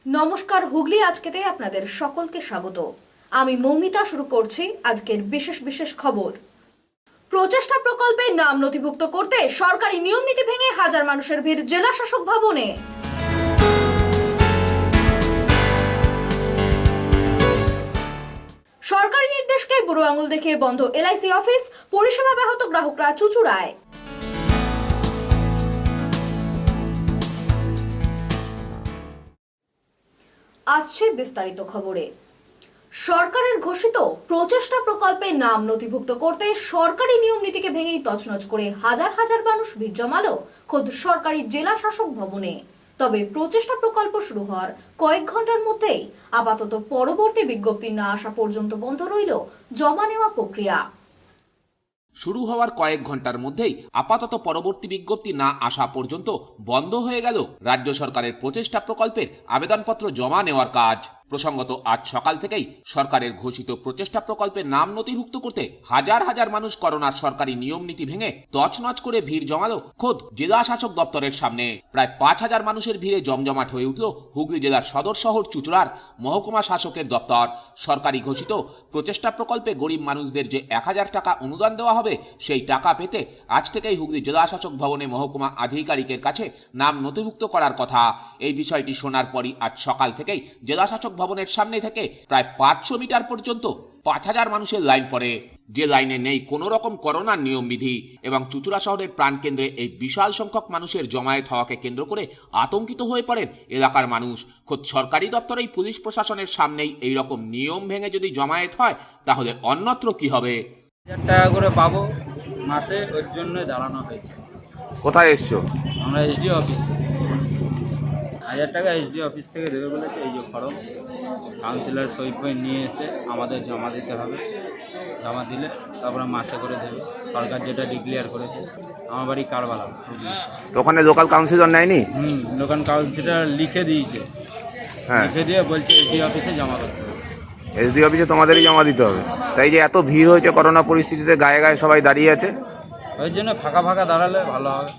নমস্কার, হুগলি আজকেতে আপনাদের সকলকে স্বাগত। আমি মৌমিতা। শুরু করছি আজকের বিশেষ বিশেষ খবর। প্রচেষ্টা প্রকল্পে নাম নথিভুক্ত করতে সরকারি নিয়ম নীতি ভেঙে হাজার মানুষের ভিড় জেলা শাসক ভবনে। সরকারি নির্দেশকে বুড়ো আঙুল দেখিয়ে বন্ধ এলআইসি অফিস, পরিষেবা ব্যাহত, গ্রাহকরা চুচুড়ায়। আসছে বিস্তারিত খবরে। সরকারের ঘোষিত প্রচেষ্টা প্রকল্পে নাম নথিভুক্ত করতে সরকারি নিয়ম নীতিকে ভেঙেই তছনছ করে হাজার হাজার মানুষ ভিড় জমালো খোদ সরকারি জেলা শাসক ভবনে। তবে প্রচেষ্টা প্রকল্প শুরু হওয়ার কয়েক ঘন্টার মধ্যেই আপাতত পরবর্তী বিজ্ঞপ্তি না আসা পর্যন্ত বন্ধ রইল জমা নেওয়া প্রক্রিয়া। শুরু হওয়ার কয়েক ঘন্টার মধ্যেই আপাতত পরবর্তী বিজ্ঞপ্তি না আসা পর্যন্ত বন্ধ হয়ে গেল রাজ্য সরকারের প্রচেষ্টা প্রকল্পের আবেদনপত্র জমা নেওয়ার কাজ। প্রসঙ্গত আজ সকাল থেকেই সরকারের ঘোষিত প্রচেষ্টা প্রকল্পের নাম নথিভুক্ত করতে হাজার হাজার মানুষ করোনার সরকারি নিয়ম নীতি ভেঙে তছনছ করে ভিড় জমালো খোদ জেলা শাসক দপ্তরের সামনে। প্রায় ৫,০০০ মানুষের ভিড়ে জমজমাট হয়ে উঠল হুগলি জেলার সদর শহর চুচুড়ার মহকুমা শাসকের দপ্তর। সরকারি ঘোষিত প্রচেষ্টা প্রকল্পে গরিব মানুষদের যে ১,০০০ টাকা অনুদান দেওয়া হবে, সেই টাকা পেতে আজ থেকেই হুগলি জেলা শাসক ভবনে মহকুমা আধিকারিকের কাছে নাম নথিভুক্ত করার কথা। এই বিষয়টি শোনার পরই আজ সকাল থেকেই জেলা শাসক ভবনের সামনে থেকে প্রায় ৫০০ মিটার পর্যন্ত ৫,০০০ মানুষের লাইন পড়ে। যে লাইনে নেই কোনো রকম করোনার নিয়মবিধি এবং চুচুড়া শহরের প্রাণকেন্দ্রে এই বিশাল সংখ্যক মানুষের জমায়েত হওয়াকে কেন্দ্র করে আতঙ্কিত হয়ে পড়েন এলাকার মানুষ। খোদ সরকারি দপ্তরেই পুলিশ প্রশাসনের সামনেই এই রকম নিয়ম ভেঙে যদি জমায়েত হয়, তাহলে অন্যত্র কি হবে? ১,০০০ টাকা করে পাবো মাসে, ওর জন্য দাঁড়ানো হয়েছে। কোথায় এসছো? আমরা এসডি অফিসে ১,০০০ টাকা এসডি অফিস থেকে দেবে বলেছে। এই যে ফর্ম, কাউন্সিলর সই ফই নিয়ে এসে আমাদের জমা দিতে হবে। জমা দিলে তারপরে মাসে করে দেবে, সরকার যেটা ডিক্লেয়ার করেছে। আমার বাড়ি কারবালা। তো ওখানে লোকাল কাউন্সিলর নেয়নি? লোকাল কাউন্সিলর লিখে দিয়েছে, হ্যাঁ, লিখে দিয়ে বলছে এসডি অফিসে জমা করতে হবে। এসডি অফিসে তোমাদেরই জমা দিতে হবে। তাই যে এত ভিড় হয়েছে করোনা পরিস্থিতিতে, গায়ে গায়ে সবাই দাঁড়িয়ে আছে। ওই জন্য ফাঁকা ফাঁকা দাঁড়ালে ভালো হবে,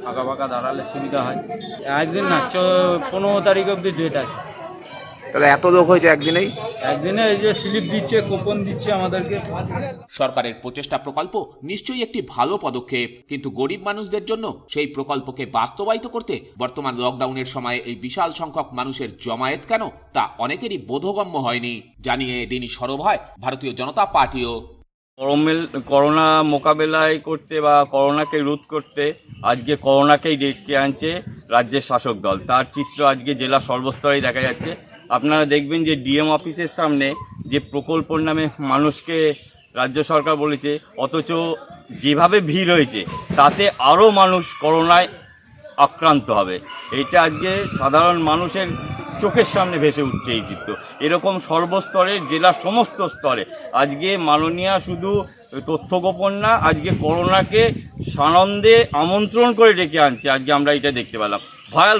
ফাঁকা ফাঁকা দাঁড়ালে সুবিধা হয়। একদিন না, 15 তারিখ অবধি ডেট আছে। তাহলে এত লোক হয়েছে একদিনেই? একদিনে এই যে স্লিপ দিচ্ছে, কুপন দিচ্ছে আমাদেরকে। সরকারের প্রচেষ্টা প্রকল্প নিশ্চয়ই একটি ভালো পদক্ষেপ, কিন্তু গরিব মানুষদের জন্য সেই প্রকল্পকে বাস্তবায়িত করতে বর্তমান লকডাউনের সময়ে এই বিশাল সংখ্যক মানুষের জমায়েত কেন, তা অনেকেরই বোধগম্য হয়নি। জানিয়ে এদিনই সরব হয় ভারতীয় জনতা পার্টিও। করোনা মোকাবেলায় করতে বা করোনাকে রোধ করতে আজকে করোনাকেই ডেকে আনছে রাজ্যের শাসক দল। তার চিত্র আজকে জেলা সর্বস্তরেই দেখা যাচ্ছে। আপনারা দেখবেন যে ডিএম অফিসের সামনে যে প্রকল্পর নামে মানুষকে রাজ্য সরকার বলেছে, অথচ যেভাবে ভিড় হয়েছে তাতে আরও মানুষ করোনায় আক্রান্ত হবে। এইটা আজকে সাধারণ মানুষের চোখের সামনে ভেসে উঠছে এই চিত্র। এরকম সর্বস্তরের জেলার সমস্ত স্তরে আজকে মাননীয়া শুধু তথ্য গোপন না, আজকে করোনাকে সানন্দে আমন্ত্রণ করে ডেকে আনছে। আজকে আমরা এটা দেখতে পেলাম,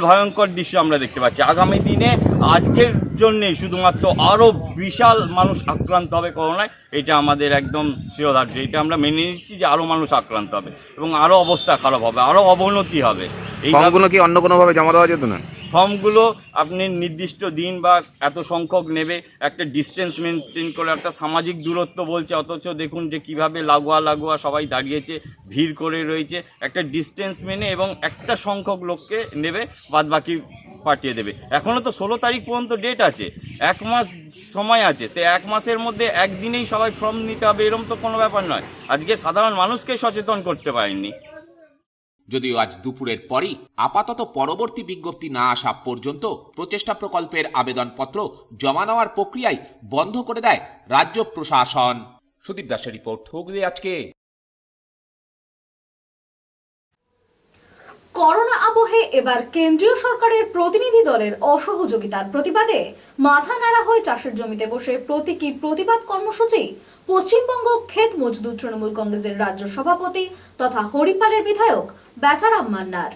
ভয়ঙ্কর দৃশ্য আমরা দেখতে পাচ্ছি। আগামী দিনে আজকের জন্যেই শুধুমাত্র আরও বিশাল মানুষ আক্রান্ত হবে করোনায়, এটা আমাদের একদম শিরোধার্য। এটা আমরা মেনে নিচ্ছি যে আরও মানুষ আক্রান্ত হবে এবং আরও অবস্থা খারাপ হবে, আরও অবনতি হবে। ফর্মগুলো কি অন্য কোনোভাবে জমা দেওয়া যেত না? ফর্মগুলো আপনি নির্দিষ্ট দিন বা এত সংখ্যক নেবে, একটা ডিস্টেন্স মেনটেন করে, একটা সামাজিক দূরত্ব বলছে, অথচ দেখুন যে কিভাবে লাগোয়া সবাই দাঁড়িয়েছে, ভিড় করে রয়েছে। একটা ডিস্টেন্স মেনে এবং একটা সংখ্যক লোককে নেবে, বাদ বাকি পাঠিয়ে দেবে। এখনও তো 16 তারিখ পর্যন্ত ডেট আছে, 1 মাস সময় আছে। তো 1 মাসের মধ্যে একদিনেই সবাই ফর্ম নিতে হবে এরকম তো কোনো ব্যাপার নয়। আজকে সাধারণ মানুষকে সচেতন করতে পারেননি। যদিও আজ দুপুরের পরই আপাতত পরবর্তী বিজ্ঞপ্তি না আসা পর্যন্ত প্রচেষ্টা প্রকল্পের আবেদনপত্র জমা নেওয়ার প্রক্রিয়ায় বন্ধ করে দেয় রাজ্য প্রশাসন। সুদীপ দাসের রিপোর্ট, হুগলি আজকে। করোনা আবহে এবার কেন্দ্রীয় সরকারের প্রতিনিধি দলের অসহযোগিতার প্রতিবাদে মাথা নাড়া হয়ে চাষের জমিতে বসে প্রতীকী প্রতিবাদ কর্মসূচি পশ্চিমবঙ্গ ক্ষেত মজদুর তৃণমূল কংগ্রেসের রাজ্য সভাপতি তথা হরিপালের বিধায়ক বেচারাম মান্নার।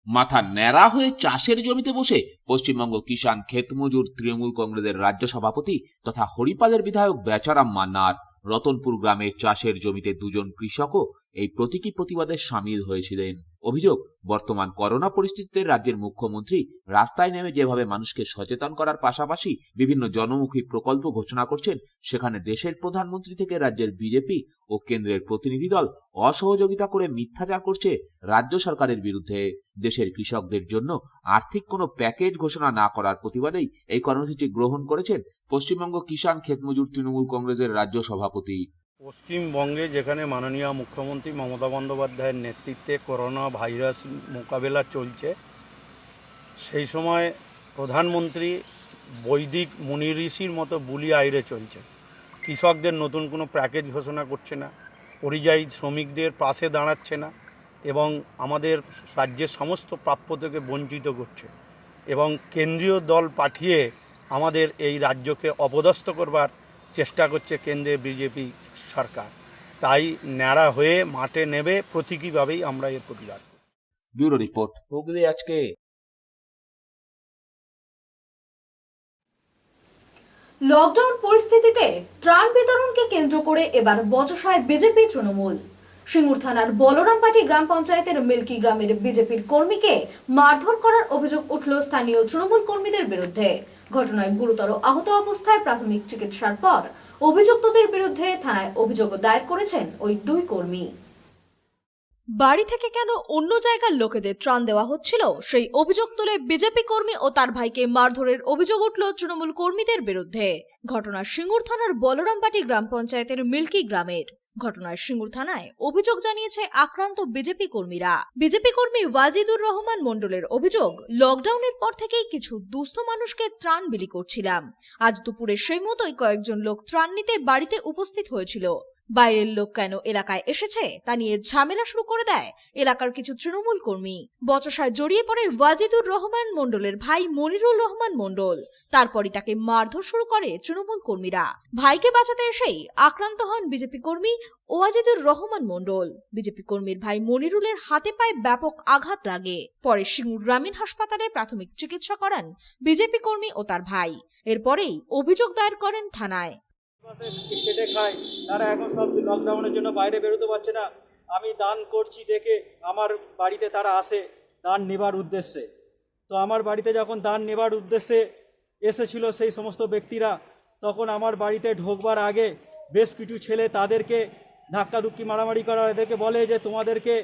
মাথা ন্যাড়া হয়ে চাষের জমিতে বসে পশ্চিমবঙ্গ কিষাণ ক্ষেত মজুর তৃণমূল কংগ্রেসের রাজ্য সভাপতি তথা হরিপালের বিধায়ক বেচারাম মান্নার রতনপুর গ্রামের চাষের জমিতে দুজন কৃষকও এই প্রতীকী প্রতিবাদে সামিল হয়েছিলেন। অভিযোগ, বর্তমান করোনা পরিস্থিতিতে রাজ্যের মুখ্যমন্ত্রী রাস্তায় নেমে যেভাবে মানুষকে সচেতন করার পাশাপাশি বিভিন্ন জনমুখী প্রকল্প ঘোষণা করছেন, সেখানে দেশের প্রধানমন্ত্রী থেকে রাজ্যের বিজেপি ও কেন্দ্রের প্রতিনিধি দল অসহযোগিতা করে মিথ্যাচার করছে রাজ্য সরকারের বিরুদ্ধে। দেশের কৃষকদের জন্য আর্থিক কোনো প্যাকেজ ঘোষণা না করার প্রতিবাদেই এই কর্মসূচি গ্রহণ করেছেন পশ্চিমবঙ্গ কিষাণ ক্ষেতমজুর তৃণমূল কংগ্রেসের রাজ্য সভাপতি। পশ্চিমবঙ্গে যেখানে মাননীয় মুখ্যমন্ত্রী মমতা বন্দ্যোপাধ্যায়ের নেতৃত্বে করোনা ভাইরাস মোকাবেলা চলছে, সেই সময় প্রধানমন্ত্রী বৈদিক মুনি ঋষির মতো বুলি আইরে চলছে। কৃষকদের নতুন কোনো প্যাকেজ ঘোষণা করছে না, পরিযায়ী শ্রমিকদের পাশে দাঁড়াচ্ছে না এবং আমাদের রাজ্যের সমস্ত প্রাপ্য থেকে বঞ্চিত করছে এবং কেন্দ্রীয় দল পাঠিয়ে আমাদের এই রাজ্যকে অপদস্থ করবার চেষ্টা করছে কেন্দ্রের বিজেপি সরকার। তাই ন্যাড়া হয়ে মাঠে নেবে প্রতীকীভাবেই আমরা এর প্রতিবাদ করি। ব্যুরো রিপোর্ট, হুগলি আজকে। লকডাউন পরিস্থিতিতে ত্রাণ বিতরণকে কেন্দ্র করে এবার বচসায় বিজেপি তৃণমূল। সিঙ্গুর থানার বলরামপাটি গ্রাম পঞ্চায়েতের মিল্কি গ্রামের বিজেপির কর্মীকে মারধর করার অভিযোগ উঠল স্থানীয় তৃণমূল কর্মীদের বিরুদ্ধে। ঘটনায় গুরুতর আহত অবস্থায় প্রাথমিক চিকিৎসার পর অভিযুক্তদের বিরুদ্ধে থানায় অভিযোগ দায়ের করেছেন ওই দুই কর্মী। বাড়ি থেকে কেন অন্য জায়গার লোকেদের ত্রাণ দেওয়া হচ্ছিল, সেই অভিযোগ তুলে বিজেপি কর্মী ও তার ভাইকে মারধরের অভিযোগ উঠল তৃণমূল কর্মীদের বিরুদ্ধে। ঘটনা সিঙ্গুর থানার বলরামপাটি গ্রাম পঞ্চায়েতের মিল্কি গ্রামের। ঘটনায় সিঙ্গুর থানায় অভিযোগ জানিয়েছে আক্রান্ত বিজেপি কর্মীরা। বিজেপি কর্মী ওয়াজিদুর রহমান মণ্ডলের অভিযোগ, লকডাউনের পর থেকেই কিছু দুস্থ মানুষকে ত্রাণ বিলি করছিলাম। আজ দুপুরে সেই মতোই কয়েকজন লোক ত্রাণ নিতে বাড়িতে উপস্থিত হয়েছিল। বাইরের লোক কেন এলাকায় এসেছে তা নিয়ে ঝামেলা শুরু করে দেয় এলাকার কিছু তৃণমূল কর্মী। বচসায় জড়িয়ে পড়ে ওয়াজিদুর রহমান মণ্ডলের ভাই মনিরুল রহমান মণ্ডল। তারপরই তাকে মারধর শুরু করে তৃণমূল কর্মীরা। ভাইকে বাঁচাতে এসেই আক্রান্ত হন বিজেপি কর্মী ওয়াজিদুর রহমান মণ্ডল। বিজেপি কর্মীর ভাই মনিরুলের হাতে পায়ে ব্যাপক আঘাত লাগে। পরে সিঙ্গুর গ্রামীণ হাসপাতালে প্রাথমিক চিকিৎসা করান বিজেপি কর্মী ও তার ভাই। এরপরেই অভিযোগ দায়ের করেন থানায়। খেটে খায়, তারা এখন সব লকডাউনের জন্য বাইরে বেরোতে পারছে না। আমি দান করছি দেখে আমার বাড়িতে তারা আসে দান নেবার উদ্দেশ্যে। তো আমার বাড়িতে যখন দান নেবার উদ্দেশ্যে এসেছিল সেই সমস্ত ব্যক্তিরা, তখন আমার বাড়িতে ঢোকবার আগে বেশ কিছু ছেলে তাদেরকে ধাক্কাধুক্কি মারামারি করা, এদেরকে বলে যে তোমাদেরকে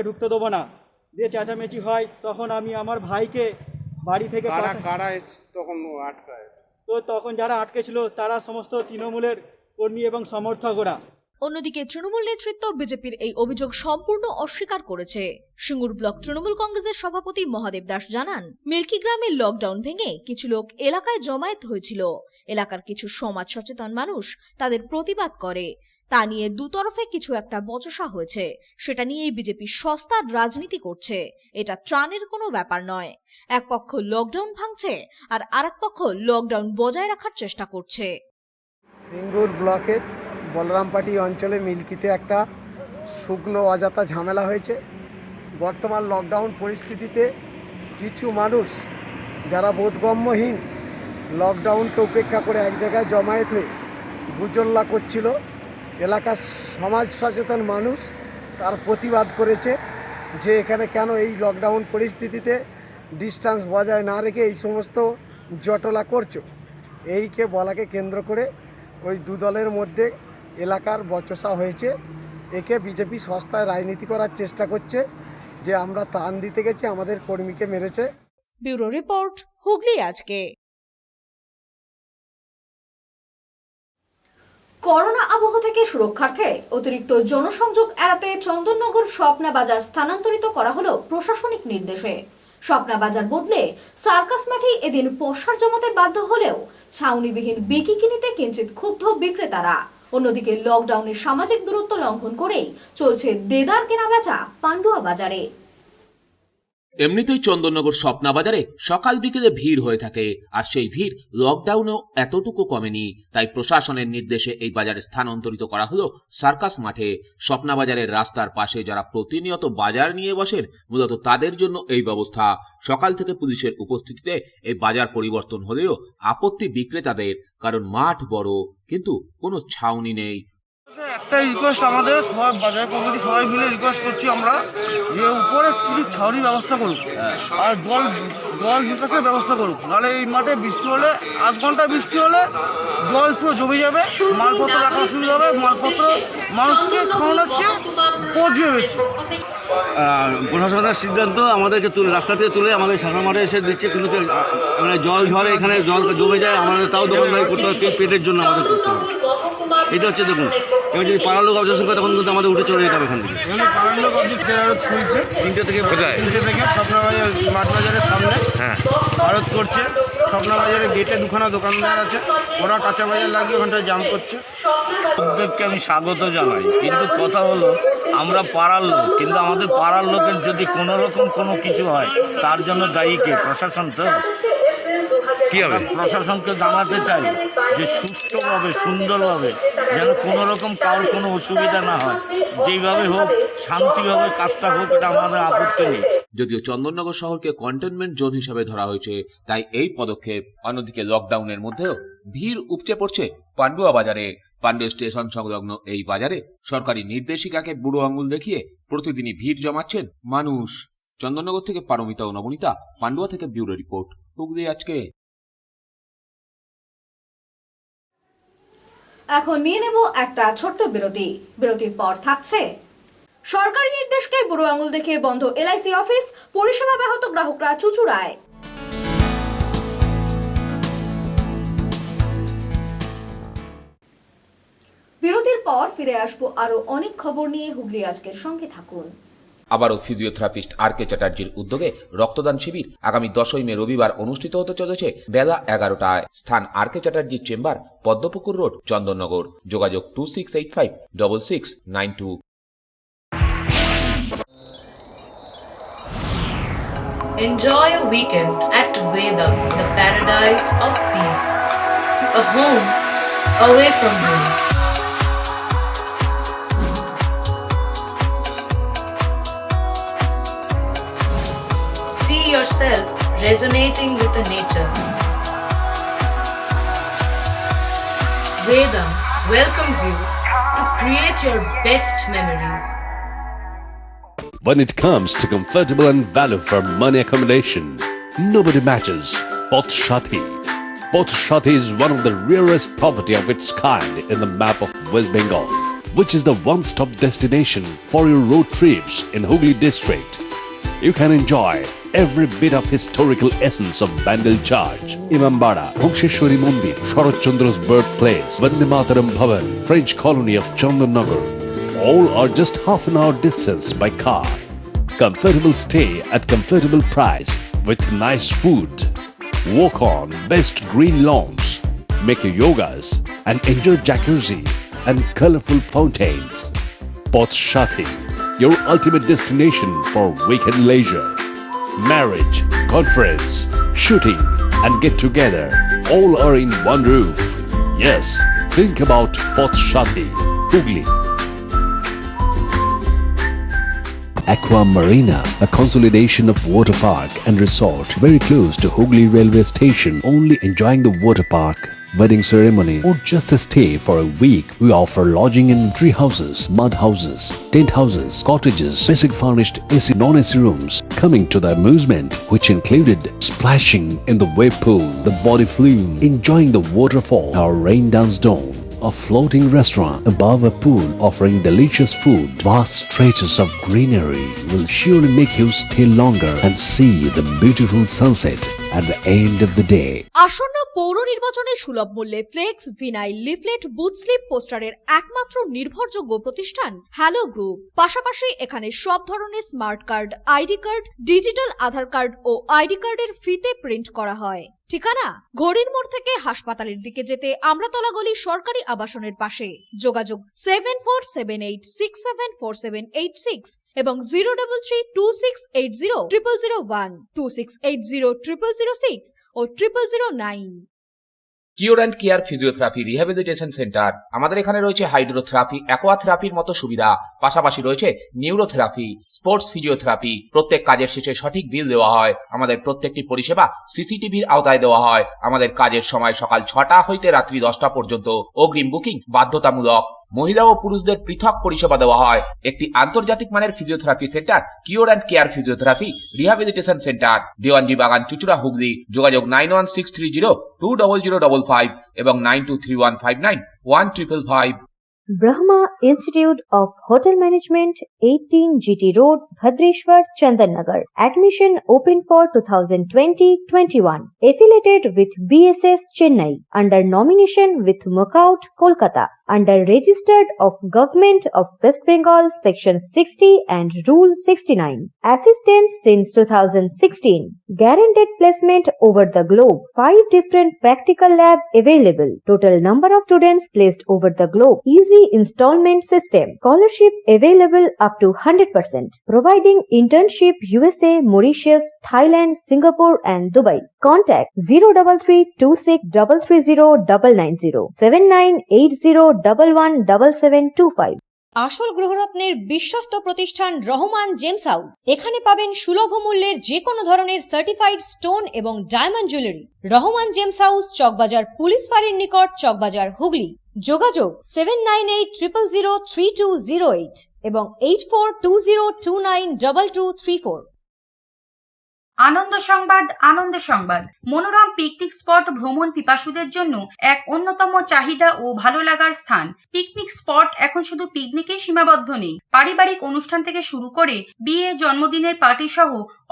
ঢুকতে দেবো না, দিয়ে চেঁচামেচি হয়। তখন আমি আমার ভাইকে বাড়ি থেকে তখন আটকায়, তো তখন যারা আটকে ছিল তারা সমস্ত তৃণমূলের কর্মী এবং সমর্থকরা। অন্যদিকে তৃণমূল নেতৃত্ব বিজেপির এই অভিযোগ সম্পূর্ণ অস্বীকার করেছে। সিঙ্গুর ব্লক তৃণমূল কংগ্রেসের সভাপতি মহাদেব দাস জানান, মিল্কি গ্রামের লকডাউন ভেঙে কিছু লোক এলাকায় জমায়েত হয়েছিল। এলাকার কিছু সমাজ সচেতন মানুষ তাদের প্রতিবাদ করে। তা নিয়ে দুতরফে কিছু একটা বচসা হয়েছে। সেটা নিয়েই বিজেপি সস্তার রাজনীতি করছে। এটা ত্রাণের কোনো ব্যাপার নয়। এক পক্ষ লকডাউন ভাঙছে আর আরেক পক্ষ লকডাউন বজায় রাখার চেষ্টা করছে। সিঙ্গুর ব্লকের বলরামপাটি অঞ্চলে মিল্কিতে একটা শুকনো অযথা ঝামেলা হয়েছে। বর্তমান লকডাউন পরিস্থিতিতে কিছু মানুষ যারা বোধগম্যহীন লকডাউনকে উপেক্ষা করে এক জায়গায় জমায়েত হয়ে গুজল্লা করছিল। এলাকার সমাজ সচেতন মানুষ তার প্রতিবাদ করেছে যে এখানে কেন এই লকডাউন পরিস্থিতিতে ডিস্টেন্স বজায় না রেখে এই সমস্ত জটলা করছো। এইকে বলাকে কেন্দ্র করে ওই দু দলের মধ্যে এলাকার বচসা হয়েছে। একে বিজেপি সস্তায় রাজনীতি করার চেষ্টা করছে যে আমরা ত্রাণ দিতে গেছি, আমাদের কর্মীকে মেরেছে। ব্যুরো রিপোর্ট, হুগলি আজকে। করোনা আবহ থেকে সুরক্ষার্থে অতিরিক্ত জনসংযোগ এড়াতে চন্দননগর স্বপ্না বাজার স্থানান্তরিত করা হলো প্রশাসনিক নির্দেশে। স্বপ্না বাজার বদলে সার্কাস মাঠে এদিন পসার জমাতে বাধ্য হলেও ছাউনিবিহীন বিকিনি নিতে কিঞ্চিত ক্ষুব্ধ বিক্রেতারা। অন্যদিকে লকডাউনের সামাজিক দূরত্ব লঙ্ঘন করেই চলছে দেদার কেনাবেচা পান্ডুয়া বাজারে। এমনিতেই চন্দননগর স্বপ্না বাজারে সকাল বিকেলে ভিড় হয়ে থাকে, আর সেই ভিড় লকডাউনেও এতটুকু কমেনি। তাই প্রশাসনের নির্দেশে এই বাজারে স্থানান্তরিত করা হলো সার্কাস মাঠে। স্বপ্না বাজারের রাস্তার পাশে যারা প্রতিনিয়ত বাজার নিয়ে বসেন, মূলত তাদের জন্য এই ব্যবস্থা। সকাল থেকে পুলিশের উপস্থিতিতে এই বাজার পরিবর্তন হলেও আপত্তি বিক্রেতাদের, কারণ মাঠ বড় কিন্তু কোনো ছাউনি নেই। একটাই রিকোয়েস্ট, আমাদের সবাই বাজার কমিটি সবাই মিলে রিকোয়েস্ট করছি আমরা যে উপরে কিছু ছাউনি ব্যবস্থা করুক আর জল নিকাশের ব্যবস্থা করুক, নাহলে এই মাঠে বৃষ্টি হলে আধ ঘন্টা বৃষ্টি হলে জল পুরো জমে যাবে, মালপত্র রাখা অসুবিধা হবে, মালপত্র মানুষকে খাওয়ানোর চেয়ে পচবে বেশি। প্রশাসনের সিদ্ধান্ত আমাদেরকে রাস্তা থেকে তুলে আমাদের সামনে মাঠে এসে দিচ্ছে, কিন্তু মানে জল ঝরে এখানে জল জমে যায়, আমাদের তাও দোকানদারি করতে হবে, পেটের জন্য আমাদের করতে হবে। এটা হচ্ছে দেখুন, এবার যদি পাড়ার লোক অবজেকশন করে তখন কিন্তু আমাদের উঠে চলে যেতে হবে এখান থেকে। এখানে পাড়ার লোক অফিস কেরারত খুলছে 3টে থেকে স্বপ্নবাজার মাছ বাজারের সামনে আড়ত করছে। স্বপ্নবাজারের গেটে দুখানা দোকানদার আছে, ওরা কাঁচা বাজার লাগিয়ে ওখানটায় জাম করছে। উদ্যোগকে আমি স্বাগত জানাই, কিন্তু কথা হলো আমরা পাড়ার লোক, কিন্তু আমাদের পাড়ার লোকের যদি কোনো রকম কোনো কিছু হয় তার জন্য দায়ী কে? প্রশাসন। তো কি হবে, প্রশাসনকে জানাতে চাই যে সুষ্ঠুভাবে সুন্দরভাবে যেন কোনো রকম কারোর কোনো অসুবিধা না হয়, যেইভাবে হোক শান্তিভাবে কাজটা হোক, এটা আমাদের আপত্তি নেই। যদিও চন্দননগর শহরকে কন্টেনমেন্ট জোন হিসেবে ধরা হয়েছে, তাই এই পদক্ষেপ। অন্যদিকে লকডাউনের মধ্যেও ভিড় উপচে পড়ছে পান্ডুয়া বাজারে। পান্ডু স্টেশন সংলগ্ন এই বাজারে সরকারি নির্দেশিকাকে বুড়ো আঙুল দেখিয়ে প্রতিদিনই ভিড় জমাচ্ছেন মানুষ। চন্দননগর থেকে পারমিতা ও নবনীতা, পান্ডুয়া থেকে ব্যুরো রিপোর্ট, হুগলি আজকে। এখন নিয়ে নেব একটা ছোট্ট বিরতি। বিরতির পর থাকছে সরকারি নির্দেশকে বুড়ো আঙুল দেখে বন্ধ এলআইসি অফিস, পরিষেবা ব্যাহত, গ্রাহকরা চুচুড়ায়। বিরতির পর ফিরে আসবো আরো অনেক খবর নিয়ে। হুগলি আজকের সঙ্গে থাকুন। আবারও ফিজিওথেরাপিস্ট আর.কে চ্যাটার্জির উদ্যোগে রক্তদান শিবির আগামী 10ই মে রবিবার অনুষ্ঠিত হতে চলেছে বেলা 11টায়। স্থান আর.কে চ্যাটার্জির চেম্বার, পদ্মপুকুর রোড, চন্দননগর। যোগাযোগ 26856692। Enjoy a weekend at Vedam, the paradise of peace. A home away from home. See yourself resonating with the nature. Vedam welcomes you to create your best memories. When it comes to comfortable and value for money accommodation, nobody matches Poth Shati. Poth Shati is one of the rarest property of its kind in the map of West Bengal, which is the one-stop destination for your road trips in Hooghly district. You can enjoy every bit of historical essence of Bandel Charge, Imambara, Bhuksheshwari Mandir, Sharat Chandra's birthplace, Vande Mataram Bhavan, French colony of Chandanagar. All are just half an hour distance by car. Comfortable stay at comfortable price with nice food. Walk on best green lawns, make your yogas and enjoy jacuzzi and colorful fountains. Poth Shati, your ultimate destination for weekend leisure. Marriage, conference, shooting and get together all are in one roof. Yes, think about Poth Shati, Hooghly. Aqua Marina, a consolidation of water park and resort very close to Hooghly railway station. Only enjoying the water park, wedding ceremony or just a stay for a week, we offer lodging in tree houses, mud houses, tent houses, cottages, basic furnished AC non-AC rooms. Coming to the amusement which included splashing in the wave pool, the body flume, enjoying the waterfall, our rain dance dome, a floating restaurant above a pool offering delicious food. Vast stretches of greenery will surely make you stay longer and see the beautiful sunset at the end of the day. আসন্ন পৌর নির্বাচনে সুলভ মূল্যে flex, vinyl, leaflet, booth slip পোস্টারের একমাত্র নির্ভরযোগ্য প্রতিষ্ঠান hello group. পাশাপাশি এখানে সব ধরনের smart card, ID card, digital Aadhaar card ও আইডি কার্ডের ফিতে প্রিন্ট করা হয়। ঠিকানা ঘড়ির মোড় থেকে হাসপাতালের দিকে যেতে আমরাতলা গলি সরকারি আবাসনের পাশে। যোগাযোগ 7478674786 এবং 03326800001, 26800006 ও 0009। Cure and care physiotherapy rehabilitation centre. আমাদের এখানে রয়েছে হাইড্রোথেরাপি, অ্যাকোয়াথেরাপির মতো সুবিধা। পাশাপাশি রয়েছে নিউরোথেরাপি, স্পোর্টস ফিজিওথেরাপি। প্রত্যেক কাজের শেষে সঠিক বিল দেওয়া হয়। আমাদের প্রত্যেকটি পরিষেবা সিসিটিভির আওতায় দেওয়া হয়। আমাদের কাজের সময় সকাল 6টা হইতে রাত্রি 10টা পর্যন্ত। অগ্রিম বুকিং বাধ্যতামূলক। মহিলা ও পুরুষদের পৃথক পরিষেবা দেওয়া হয়। একটি আন্তর্জাতিক মানের physiotherapy centre, cure and care physiotherapy rehabilitation centre, Dewanji বাগান, চুচুড়া, হুগলি। যোগাযোগ 9163020055 এবং 9231591555। Brahma Institute of Hotel Management, 18 GT Road, Bhadreshwar, Chandannagar. Admission open for 2020-21. Affiliated with BSS Chennai. Under nomination with Mukaut, Kolkata. Under registered of Government of West Bengal Section 60 and Rule 69. Assistance since 2016. Guaranteed placement over the globe. 5 different practical lab available. Total number of students placed over the globe. Easy installment system. Scholarship available up to 100%. Providing internship USA, Mauritius, Thailand, Singapore and Dubai. Contact 03326330990 7980117725। আসল গ্রহরত্নের বিশ্বস্ত প্রতিষ্ঠান Rahman gems house. এখানে পাবেন সুলভ মূল্যের যে কোনো ধরনের সার্টিফাইড স্টোন এবং diamond jewellery. Rahman gems house, Chawkbazar police ফাঁড়ির নিকট, চকবাজার, হুগলি। যোগাযোগ 7980003208 এবং 8420292234। আনন্দ সংবাদ, আনন্দ সংবাদ। মনোরম পিকনিক স্পট ভ্রমণ পিপাসুদের জন্য এক অন্যতম চাহিদা ও ভালো লাগার স্থান। পিকনিক স্পট এখন শুধু পিকনিকেই সীমাবদ্ধ নেই। পারিবারিক অনুষ্ঠান থেকে শুরু করে বিয়ে, জন্মদিনের পার্টি সহ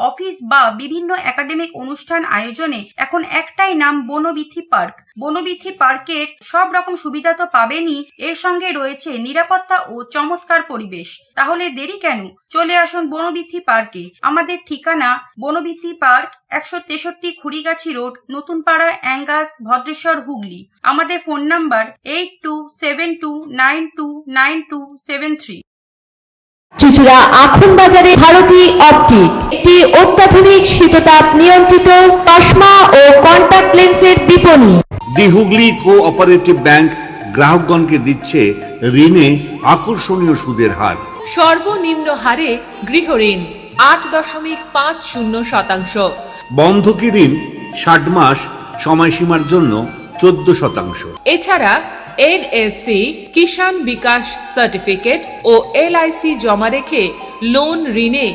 অফিস বা বিভিন্ন একাডেমিক অনুষ্ঠান আয়োজনে এখন একটাই নাম, বনবিথি পার্ক। বনবিথি পার্কের সব রকম সুবিধা তো পাবেনই, এর সঙ্গে রয়েছে নিরাপত্তা ও চমৎকার পরিবেশ। তাহলে দেরি কেন? চলে আসুন বনবিথি পার্কে। আমাদের ঠিকানা বনবিথি পার্ক, 163 খুড়িগাছি রোড, নতুন পাড়া, অ্যাঙ্গাস, ভদ্রেশ্বর, হুগলি। আমাদের ফোন নাম্বার 8272929273। চুচুড়া আখন বাজারে ভারতী অপটিক, একটি অত্যাধুনিক শীততাপ নিয়ন্ত্রিত চশমা ও কন্টাক্ট লেন্সের বিপণী। দি হুগলি কোঅপারেটিভ ব্যাংক গ্রাহকগণকে দিচ্ছে ঋণে আকর্ষণীয় সুদের হার। সর্বনিম্ন হারে গৃহ ঋণ 8.50%। বন্ধকি ঋণ 60 মাস সময়সীমার জন্য 14%। এছাড়া এনএসসি, কিষাণ বিকাশ সার্টিফিকেট ও এলআইসি জমা রেখে লোন ঋণে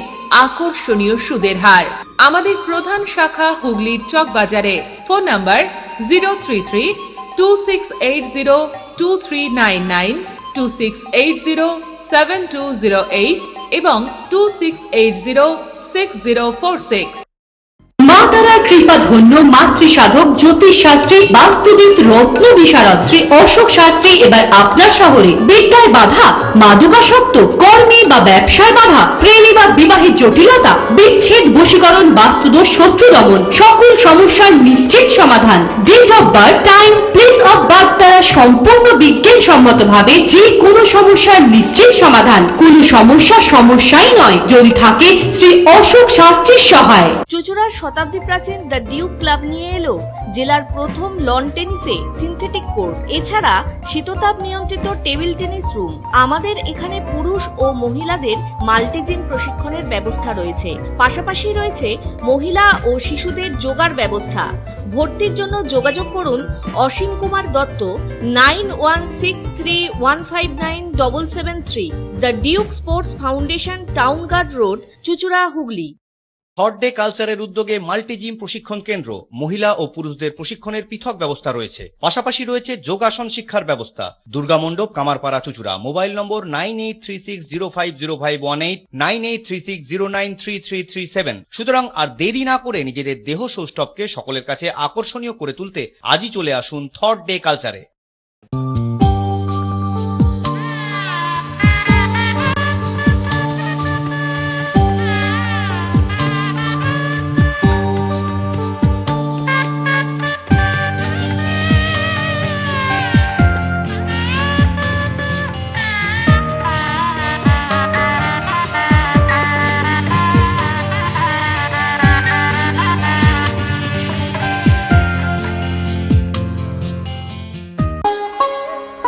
আকর্ষণীয় সুদের হার। আমাদের প্রধান শাখা হুগলির চক বাজারে। ফোন নাম্বার 033-2680-2399, 2680-7208 এবং 2680-6046। মা তারার কৃপা ধন্য মাতৃ সাধক, জ্যোতিষ শাস্ত্রী, বাস্তুবিদ, রত্ন বিশারদ শ্রী অশোক শাস্ত্রী এবার আপনার শহরে। বিদ্যায় বাধা, মাদকাসক্ত, কর্মে বা ব্যবসায় বাধা, প্রেমে বা বিবাহের জটিলতা, বিচ্ছেদ, বশীকরণ, বাস্তুদোষ, শত্রু দমন, সকল সমস্যার নিশ্চিত সমাধান। Date of birth, time, place of birth দ্বারা সম্পূর্ণ বিজ্ঞানসম্মত ভাবে যে কোনো সমস্যার নিশ্চিত সমাধান। কোনো সমস্যাই নয় যদি থাকে শ্রী অশোক শাস্ত্রীর সহায়। চুচুড়ার শতাব্দী প্রাচীন দ্য ডিউক ক্লাব নিয়ে এলো জেলার প্রথম লন টেনিসে সিনথেটিক কোর্ট, এছাড়া শীততাপ নিয়ন্ত্রিত টেবিল টেনিস রুম। আমাদের এখানে পুরুষ ও মহিলাদের মাল্টিজিম প্রশিক্ষণের ব্যবস্থা রয়েছে। পাশাপাশি রয়েছে মহিলা ও শিশুদের যোগার ব্যবস্থা। ভর্তির জন্য যোগাযোগ করুন Asim Kumar Dutta, 9163159773। The duke sports foundation, town guard road, Chuchura, Hooghly. Third day কালচারের উদ্যোগে মাল্টিজিম প্রশিক্ষণ কেন্দ্র, মহিলা ও পুরুষদের প্রশিক্ষণের পৃথক ব্যবস্থা রয়েছে। পাশাপাশি রয়েছে যোগাসন শিক্ষার ব্যবস্থা। দুর্গা মণ্ডপ, কামারপাড়া, চুচুড়া। মোবাইল নম্বর 9836050518, 9836093337। সুতরাং আর দেরি না করে নিজেদের দেহ সৌষ্ঠবকে সকলের কাছে আকর্ষণীয় করে তুলতে আজই চলে আসুন থার্ড ডে কালচারে।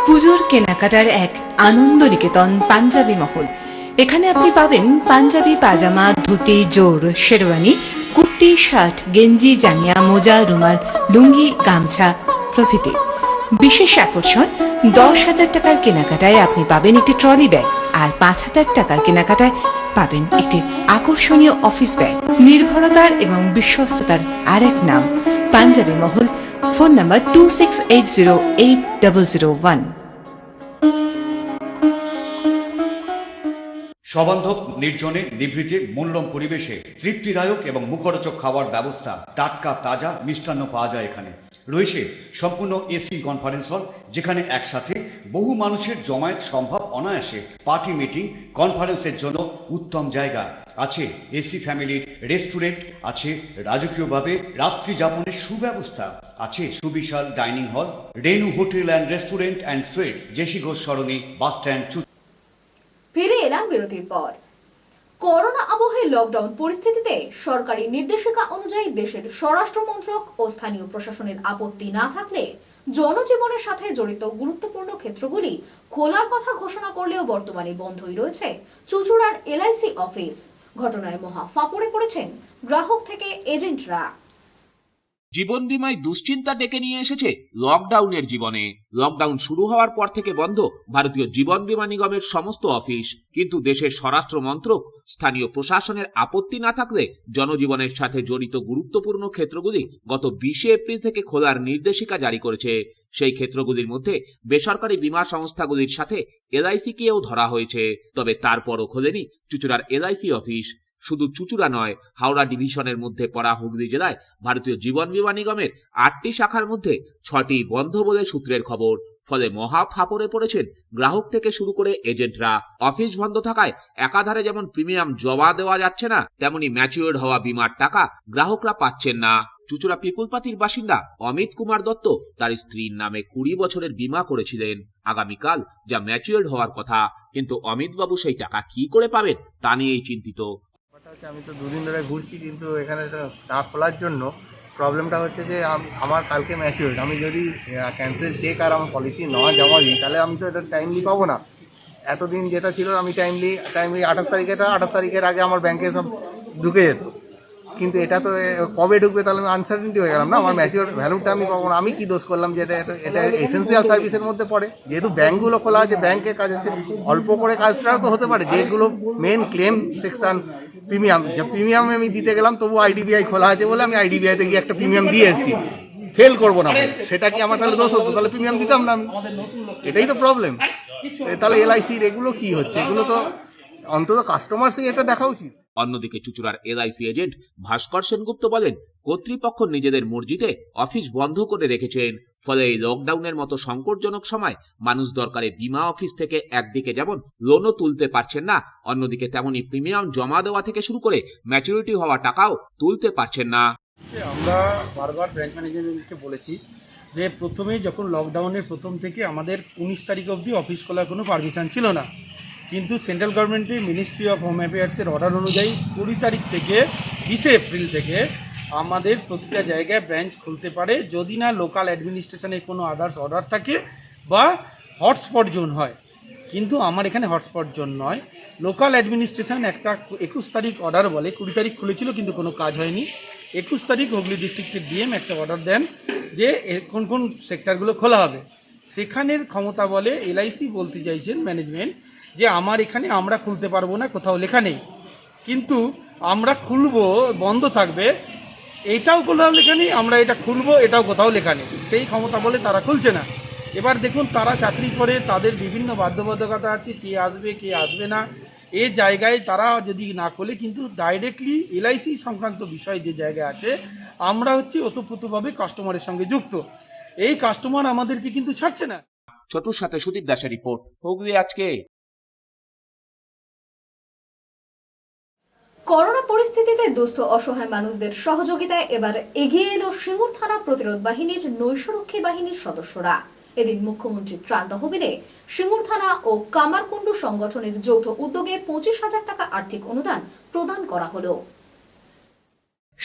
পুজোর কেনাকাটার এক আনন্দ নিকেতন পাঞ্জাবি মহল। এখানে আপনি পাবেন পাঞ্জাবি, পাজামা, ধুতি, জোর, শেরওয়ানি, কুর্তি, শার্ট, গেঞ্জি, জাঙ্গিয়া, মোজা, রুমাল, লুঙ্গি, গামছা প্রভৃতি। বিশেষ আকর্ষণ 10,000 টাকার কেনাকাটায় আপনি পাবেন একটি ট্রলি ব্যাগ, আর 5,000 টাকার কেনাকাটায় পাবেন একটি আকর্ষণীয় অফিস ব্যাগ। নির্ভরতার এবং বিশ্বস্ততার আরেক নাম পাঞ্জাবি মহল। Phone number 26808001। সবান্ধব নির্জনে নিভৃতে মূল্যম পরিবেশে তৃপ্তিদায়ক এবং মুখরোচক খাবার ব্যবস্থা, টাটকা তাজা মিষ্টান্ন পাওয়া যায় এখানে। রয়েছে সম্পূর্ণ এসি কনফারেন্স হল, যেখানে একসাথে বহু মানুষের জমায়েত সম্ভব অনায়াসে। পার্টি মিটিং কনফারেন্সের জন্য উত্তম জায়গা। আছে এসি ফ্যামিলির রেস্টুরেন্ট, আছে রাজকীয়ভাবে রাত্রি যাপনের সুব্যবস্থা, আছে সুবিশাল dining hall. Renu hotel and restaurant and sweets, JC Ghosh Sarani, bus stand. ফিরে এলাম বিরতির পর। করোনা আবহে লকডাউন পরিস্থিতিতে সরকারি নির্দেশিকা অনুযায়ী দেশের স্বরাষ্ট্র মন্ত্রক ও স্থানীয় প্রশাসনের আপত্তি না থাকলে জনজীবনের সাথে জড়িত গুরুত্বপূর্ণ ক্ষেত্রগুলি খোলার কথা ঘোষণা করলেও বর্তমানে বন্ধই রয়েছে চুঁচুড়ার এলআইসি অফিস। ঘটনায় মহা ফাঁপড়ে পড়েছেন গ্রাহক থেকে এজেন্টরা। জীবন বীমায় দুশ্চিন্তা ডেকে নিয়ে এসেছে লকডাউনের জীবনে। লকডাউন শুরু হওয়ার পর থেকে বন্ধ ভারতীয় জীবন বীমা নিগমের সমস্ত অফিস, কিন্তু দেশের স্বরাষ্ট্র মন্ত্রক স্থানীয় প্রশাসনের আপত্তি না থাকলে জনজীবনের সাথে জড়িত গুরুত্বপূর্ণ ক্ষেত্রগুলি গত 20 এপ্রিল থেকে খোলার নির্দেশিকা জারি করেছে। সেই ক্ষেত্রগুলির মধ্যে বেসরকারি বীমা সংস্থাগুলির সাথে এলআইসিকেও ধরা হয়েছে। তবে তারপরও খোলেনি চুঁচুড়ার এলআইসি অফিস। শুধু চুঁচুড়া নয়, হাওড়া ডিভিশনের মধ্যে পড়া হুগলি জেলায় ভারতীয় জীবন বীমা নিগমের 8টি শাখার মধ্যে 6টি বন্ধ বলে সূত্রের খবর। ফলে মহা ফাঁপড়ে পড়েছেন গ্রাহক থেকে শুরু করে এজেন্টরা। অফিস বন্ধ থাকায় একাধারে যেমন প্রিমিয়াম জমা দেওয়া যাচ্ছে না, তেমনি ম্যাচিওর্ড হওয়া বীমার টাকা গ্রাহকরা পাচ্ছেন না। চুঁচুড়া পিপুলপাতির বাসিন্দা অমিত কুমার দত্ত তার স্ত্রীর নামে 20 বছরের বীমা করেছিলেন। আগামীকাল যা ম্যাচিওর্ড হওয়ার কথা, কিন্তু অমিত বাবু সেই টাকা কি করে পাবেন তা নিয়েই চিন্তিত। আমি তো 2 দিন ধরে ঘুরছি, কিন্তু এখানে না খোলার জন্য প্রবলেমটা হচ্ছে যে আমার কালকে ম্যাচিওর, আমি যদি ক্যান্সেল চেক আর আমার পলিসি না জমা দিই তাহলে আমি তো এটা টাইমলি পাবো না। এতদিন যেটা ছিল আমি টাইমলি 28 তারিখে, 28 তারিখের আগে আমার ব্যাংকে সব ঢুকে যেত, কিন্তু এটা তো কবে ঢুকবে তাহলে আমি আনসার্টেনিটি হয়ে গেলাম না, আমার ম্যাচিওর ভ্যালুটা আমি পাবো না। আমি কি দোষ করলাম যে এটা এসেন্সিয়াল সার্ভিসের মধ্যে পড়ে? যেহেতু ব্যাঙ্কগুলো খোলা আছে, ব্যাংকের কাজ হচ্ছে অল্প করে কাজটাও তো হতে পারে। যেগুলো মেন ক্লেম সেকশন প্রিমিয়াম, যে প্রিমিয়াম আমি দিতে গেলাম তবু আইডিবিআই খোলা আছে বলে আমি আইডিবিআইতে গিয়ে একটা প্রিমিয়াম দিয়ে এসেছি, ফেল করবো না, সেটা কি আমার তাহলে দোষ হতো? তাহলে প্রিমিয়াম দিতাম না আমি, এটাই তো প্রবলেম। তাহলে এলআইসির এগুলো কি হচ্ছে? এগুলো তো অন্তত কাস্টমারসই এটা দেখা উচিত। অন্যদিকে চুঁচুড়ার এলআইসি এজেন্ট ভাস্কর সেনগুপ্ত বলেন, কর্তৃপক্ষ নিজেদের মর্জিতে অফিস বন্ধ করে রেখেছেন। ফলে এই লকডাউনের মতো সংকটজনক সময় মানুষ দরকারে বীমা অফিস থেকে একদিকে যেমন লোনও তুলতে পারছেন না, অন্যদিকে তেমনি প্রিমিয়াম জমা দেওয়া থেকে শুরু করে ম্যাচুরিটি হওয়া টাকাও তুলতে পারছেন না। আমরা বারবার ব্যাংক ম্যানেজারকে বলেছি যে প্রথমে যখন লকডাউনের প্রথম থেকে আমাদের 19 তারিখ অবধি অফিস খোলার কোনো পারমিশন ছিল না, কিন্তু সেন্ট্রাল গভর্নমেন্টের মিনিস্ট্রি অফ হোম অ্যাফেয়ার্সের অর্ডার অনুযায়ী 20 তারিখ থেকে 20 এপ্রিল থেকে আমাদের প্রতিটা জায়গায় ব্রাঞ্চ খুলতে পারে, যদি না লোকাল অ্যাডমিনিস্ট্রেশনের কোনো আদার্স অর্ডার থাকে বা হটস্পট জোন হয়। কিন্তু আমার এখানে হটস্পট জোন নয়, লোকাল অ্যাডমিনিস্ট্রেশন একটা 21 তারিখ অর্ডার বলে, 20 তারিখ খুলেছিল কিন্তু কোনো কাজ হয়নি। 21 তারিখ হুগলি ডিস্ট্রিক্টের ডিএম একটা অর্ডার দেন যে কোন কোন সেক্টরগুলো খোলা হবে। সেখানের ক্ষমতা বলে এলআইসি বলতে চাইছেন ম্যানেজমেন্ট যে আমার এখানে আমরা খুলতে পারবো না, কোথাও লেখা নেই, কিন্তু আমরা খুলবো বন্ধ থাকবে এটাও কোথাও লেখা নেই, আমরা এটা খুলবো এটাও কোথাও লেখা নেই। সেই ক্ষমতা বলে তারা খুলছে না। এবার দেখুন, তারা চাকরি করে, তাদের বিভিন্ন বাধ্যবাধকতা আছে, কে আসবে কে আসবে না, এই জায়গায় তারা যদি না খোলে কিন্তু ডাইরেক্টলি এলআইসি সংক্রান্ত বিষয় যে জায়গায় আছে আমরা হচ্ছে ওতপ্রোতভাবে কাস্টমারের সঙ্গে যুক্ত, এই কাস্টমার আমাদেরকে কিন্তু ছাড়ছে না। ছোটুর সাথে সুদীপ দাসের রিপোর্ট, হুগলি আজকে। করোনা পরিস্থিতিতে দুস্থ অসহায় মানুষদের সহযোগিতায় এবার এগিয়ে এলো সিঙ্গুর থানা প্রতিরোধ বাহিনীর নৈশরক্ষী বাহিনীর সদস্যরা। এদিন মুখ্যমন্ত্রী ত্রাণ তহবিলে সিঙ্গুর থানা ও কামারকুণ্ডু সংগঠনের যৌথ উদ্যোগে 25,000 টাকা আর্থিক অনুদান প্রদান করা হলো।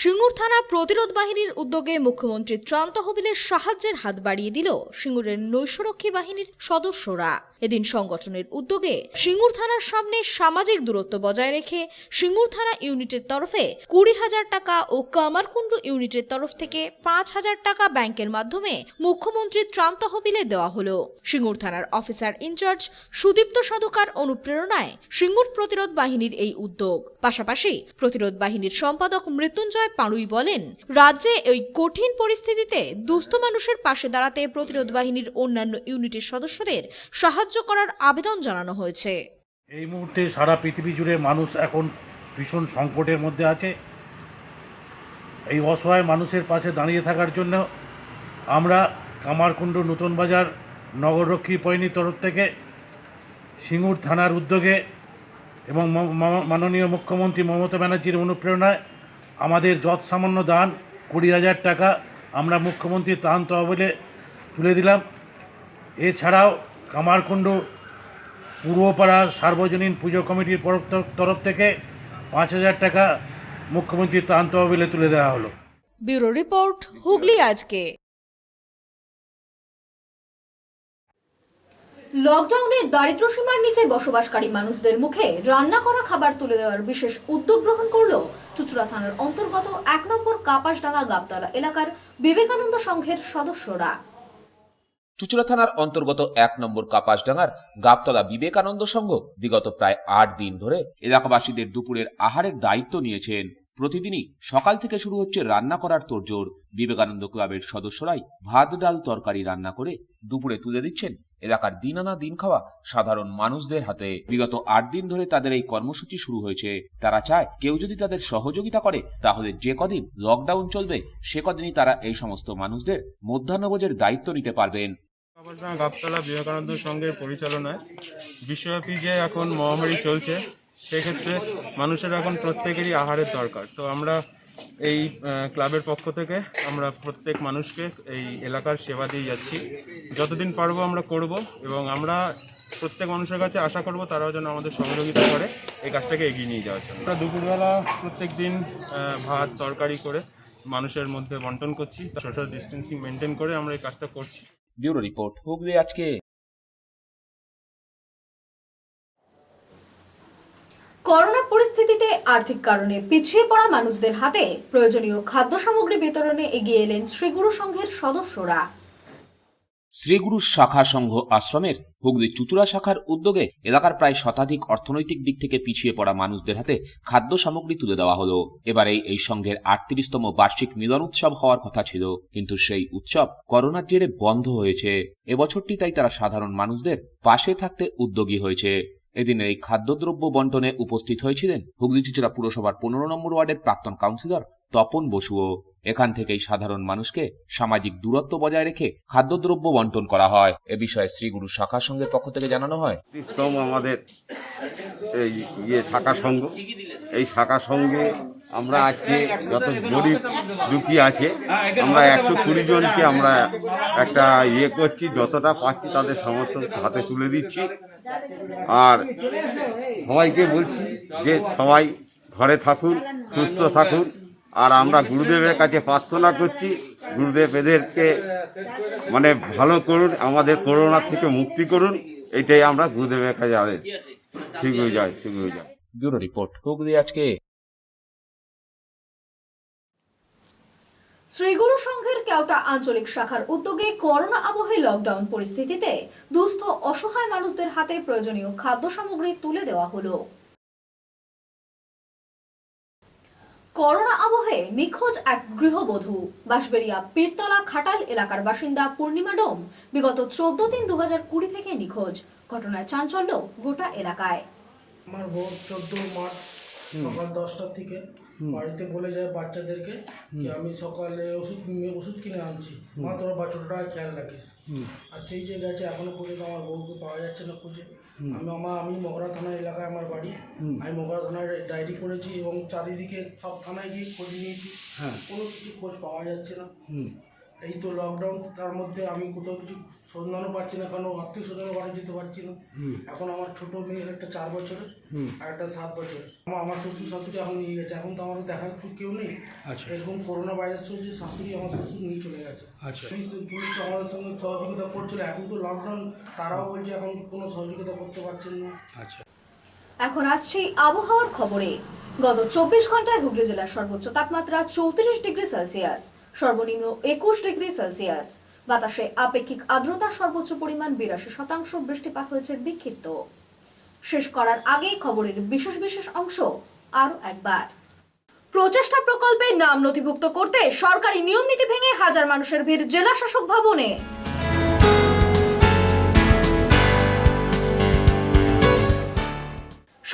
সিঙ্গুর থানা প্রতিরোধ বাহিনীর উদ্যোগে মুখ্যমন্ত্রী ত্রাণ তহবিলের সাহায্যের হাত বাড়িয়ে দিল সিঙ্গুরের নৈশরক্ষী বাহিনীর সদস্যরা। এদিন সংগঠনের উদ্যোগে সিঙ্গুর থানার সামনে সামাজিক দূরত্ব বজায় রেখে সিঙ্গুর থানা ইউনিটের তরফে 20,000 টাকা ও কামারকুণ্ডু ইউনিটের তরফ থেকে 5,000 টাকা ব্যাংকের মাধ্যমে মুখ্যমন্ত্রীর ত্রাণ তহবিলে দেওয়া হলো। সিঙ্গুর থানার অফিসার ইনচার্জ সুদীপ্ত সাধুকার অনুপ্রেরণায় সিঙ্গুর প্রতিরোধ বাহিনীর এই উদ্যোগ। পাশাপাশি প্রতিরোধ বাহিনীর সম্পাদক মৃত্যুঞ্জয় পাড়ুই বলেন, রাজ্যে এই কঠিন পরিস্থিতিতে দুস্থ মানুষের পাশে দাঁড়াতে প্রতিরোধ বাহিনীর অন্যান্য ইউনিটের সদস্যদের সাহায্য করার আবেদন জানানো হয়েছে। এই মুহূর্তে সারা পৃথিবী জুড়ে মানুষ এখন ভীষণ সংকটের মধ্যে আছে। এই অসহায় মানুষের পাশে দাঁড়িয়ে থাকার জন্য আমরা কামারকুণ্ডু নতুন বাজার নগররক্ষী বাহিনীর তরফ থেকে সিঙ্গুর থানার উদ্যোগে এবং মাননীয় মুখ্যমন্ত্রী মমতা ব্যানার্জির অনুপ্রেরণায় আমাদের যৎ সামান্য দান 20,000 টাকা আমরা মুখ্যমন্ত্রীর ত্রাণ তহবিলে তুলে দিলাম। এছাড়াও কামারকুণ্ডু পূর্বপাড়া সার্বজনীন পুজো কমিটির তরফ থেকে 5,000 টাকা মুখ্যমন্ত্রীর ত্রাণ তহবিলে তুলে দেওয়া হলো। ব্যুরো রিপোর্ট, হুগলি আজকে। লকডাউনে দারিদ্র্য সীমার নিচে বসবাসকারী মানুষদের মুখে রান্না করা খাবার তুলে দেওয়ার বিশেষ উদ্যোগ গ্রহণ করলো চুঁচুড়া থানার অন্তর্গত 1 নম্বর কাপাসডাঙ্গা গাবতলা এলাকার বিবেকানন্দ সংঘের সদস্যরা। চুঁচুড়া থানার অন্তর্গত 1 নম্বর কাপাসডাঙ্গার গাবতলা বিবেকানন্দ সংঘ বিগত প্রায় 8 দিন ধরে এলাকাবাসীদের দুপুরের আহারের দায়িত্ব নিয়েছেন। প্রতিদিনই সকাল থেকে শুরু হচ্ছে রান্না করার তোড়জোড়। বিবেকানন্দ ক্লাবের সদস্যরাই ভাত ডাল তরকারি রান্না করে দুপুরে তুলে দিচ্ছেন এলাকার দিন আনা দিন খাওয়া সাধারণ মানুষদের হাতে। বিগত 8 দিন ধরে তাদের এই কর্মসূচি শুরু হয়েছে। তারা চায় কেউ যদি তাদের সহযোগিতা করে তাহলে যে কদিন লকডাউন চলবে সে কদিনই তারা এই সমস্ত মানুষদের মধ্যাহ্নভোজের দায়িত্ব নিতে পারবেন। গাবতলা বিবেকানন্দ সংঘের পরিচালনায় বিশ্বব্যাপী যে এখন মহামারী চলছে, সেক্ষেত্রে মানুষের এখন প্রত্যেকেরই আহারের দরকার। তো আমরা এই ক্লাবের পক্ষ থেকে আমরা প্রত্যেক মানুষকে এই এলাকার সেবা দিয়ে যাচ্ছি। যতদিন পারবো আমরা করব এবং আমরা প্রত্যেক মানুষের কাছে আশা করব তারাও যেন আমাদের সহযোগিতা করে এই কাজটাকে এগিয়ে নিয়ে যাওয়ার জন্য। আমরা দুপুরবেলা প্রত্যেক দিন ভাত তরকারি করে মানুষের মধ্যে বন্টন করছি। সোশ্যাল ডিস্টেন্সিং মেনটেন করে আমরা এই কাজটা করছি। ব্যুরো রিপোর্ট, হুগলি আজকে। করোনা পরিস্থিতিতে আর্থিক কারণে পিছিয়ে পড়া মানুষদের হাতে প্রয়োজনীয় খাদ্য সামগ্রী বিতরণে এগিয়ে এলেন শ্রীগুরু সংঘের সদস্যরা। শ্রীগুরু শাখা সংঘ আশ্রমের হুগলি চুঁচুড়া শাখার উদ্যোগে এলাকার প্রায় শতাধিক অর্থনৈতিক দিক থেকে পিছিয়ে পড়া মানুষদের হাতে খাদ্য সামগ্রী তুলে দেওয়া হলো। এবারে এই সংঘের 38তম বার্ষিক মিলন উৎসব হওয়ার কথা ছিল, কিন্তু সেই উৎসব করোনার জেরে বন্ধ হয়েছে। এবছরটি তাই তারা সাধারণ মানুষদের পাশে থাকতে উদ্যোগী হয়েছে। এদিনের এই খাদ্যদ্রব্য বন্টনে উপস্থিত হয়েছিলেন হুগলি চুঁচুড়া পুরসভার 15 নম্বর ওয়ার্ডের প্রাক্তন কাউন্সিলর তপন বসুও। এখান থেকেই সাধারণ মানুষকে সামাজিক দূরত্ব বজায় রেখে খাদ্যদ্রব্য বন্টন করা হয়। এ বিষয়ে শ্রীগুরু শাখা সংঘের পক্ষ থেকে জানানো হয়, আমাদের এই শাখা সংঘ, এই শাখা সংঘে আমরা আজকে যত গরিব দুঃখী আছে আমরা 120 জনকে আমরা একটা করছি, যতটা পাচ্ছি তাদের সামর্থ্য হাতে তুলে দিচ্ছি। আর সবাইকে বলছি যে সবাই ঘরে থাকুন, সুস্থ থাকুন। আর আমরা গুরুদেবের কাছে প্রার্থনা করছি, গুরুদেব এদেরকে ভালো করুন, আমাদের করোনা থেকে মুক্তি করুন। এটাই আমরা গুরুদেবের কাছে আদেশ। ঠিক হয়ে যায়, ঠিক হয়ে যায়। ব্যুরো রিপোর্ট, হুগলি আজকে। শ্রীগুরু সংঘের কেওটা আঞ্চলিক শাখার উদ্যোগে করোনা আবহে লকডাউন পরিস্থিতিতে দুস্থ অসহায় মানুষদের হাতে প্রয়োজনীয় খাদ্য সামগ্রী তুলে দেওয়া হলো। করোনা আবহে নিখোঁজ এক গৃহবধূ। বাঁশবেড়িয়া পীরতলা খাটাল এলাকার বাসিন্দা পূর্ণিমা ডোম বিগত 14/3/2020 থেকে নিখোঁজ। ঘটনায় চাঞ্চল্য গোটা এলাকায়। আমার ভোর 14 মার্চ সকাল 10টার থেকে বাড়িতে বলে যায় বাচ্চাদেরকে যে আমি সকালে ওষুধ কিনে আনছি, মা তোরা বাচ্চাটা খেয়াল রাখিস। আর সেই যে গেছে এখনো পর্যন্ত আমার বউকে পাওয়া যাচ্ছে না খুঁজে। আমি মগরা থানা এলাকায় আমার বাড়ি, আমি মগরা থানায় ডায়েরি করেছি এবং চারিদিকে সব থানায় গিয়ে খোঁজ নিয়েছি, কোনো কিছু খোঁজ পাওয়া যাচ্ছে না। এই তো লকডাউন, তার মধ্যে আমি কোথাও কিছু সন্ধানও পাচ্ছি না, কারণ আত্মীয় স্বজনের বাড়ি যেতে পারছি না। এখন আমার ছোট মেয়ের একটা 4 বছরের আর একটা 7 বছরের। আমার শ্বশুর শাশুড়ি এখন নিয়ে গেছে, এখন তো আমার দেখার কেউ নেই। আচ্ছা, এরকম করোনা ভাইরাস চলছে, শাশুড়ি আমার শ্বশুর নিয়ে চলে গেছে। আচ্ছা, পুলিশ আমাদের সঙ্গে সহযোগিতা করছিল, এখন তো লকডাউন, তারাও বলছে এখন কোনো সহযোগিতা করতে পারছেন না। আচ্ছা, এখন আসছি আবহাওয়ার খবরে। গত 24 ঘন্টায় হুগলি জেলার সর্বোচ্চ তাপমাত্রা 34 ডিগ্রি সেলসিয়াস, সর্বনিম্ন 21 ডিগ্রি সেলসিয়াস। বাতাসে আপেক্ষিক আর্দ্রতার সর্বোচ্চ পরিমাণ 82%। বৃষ্টিপাত হয়েছে বিক্ষিপ্ত। শেষ করার আগে খবরের বিশেষ বিশেষ অংশ আরো একবার। প্রচেষ্টা প্রকল্পে নাম নথিভুক্ত করতে সরকারি নিয়ম নীতি ভেঙে হাজার মানুষের ভিড় জেলা শাসক ভবনে।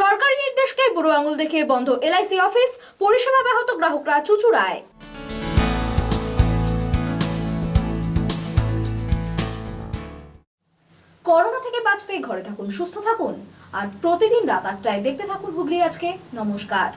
সরকারি নির্দেশকে বুড়ো আঙুল দেখিয়ে বন্ধ এলআইসি অফিস, পরিষেবা ব্যাহত, গ্রাহকরা চুচুড়ায়। করোনা থেকে বাঁচতে ঘরে থাকুন, সুস্থ থাকুন আর প্রতিদিন রাত 8টায় দেখতে থাকুন হুগলি আজকে। নমস্কার।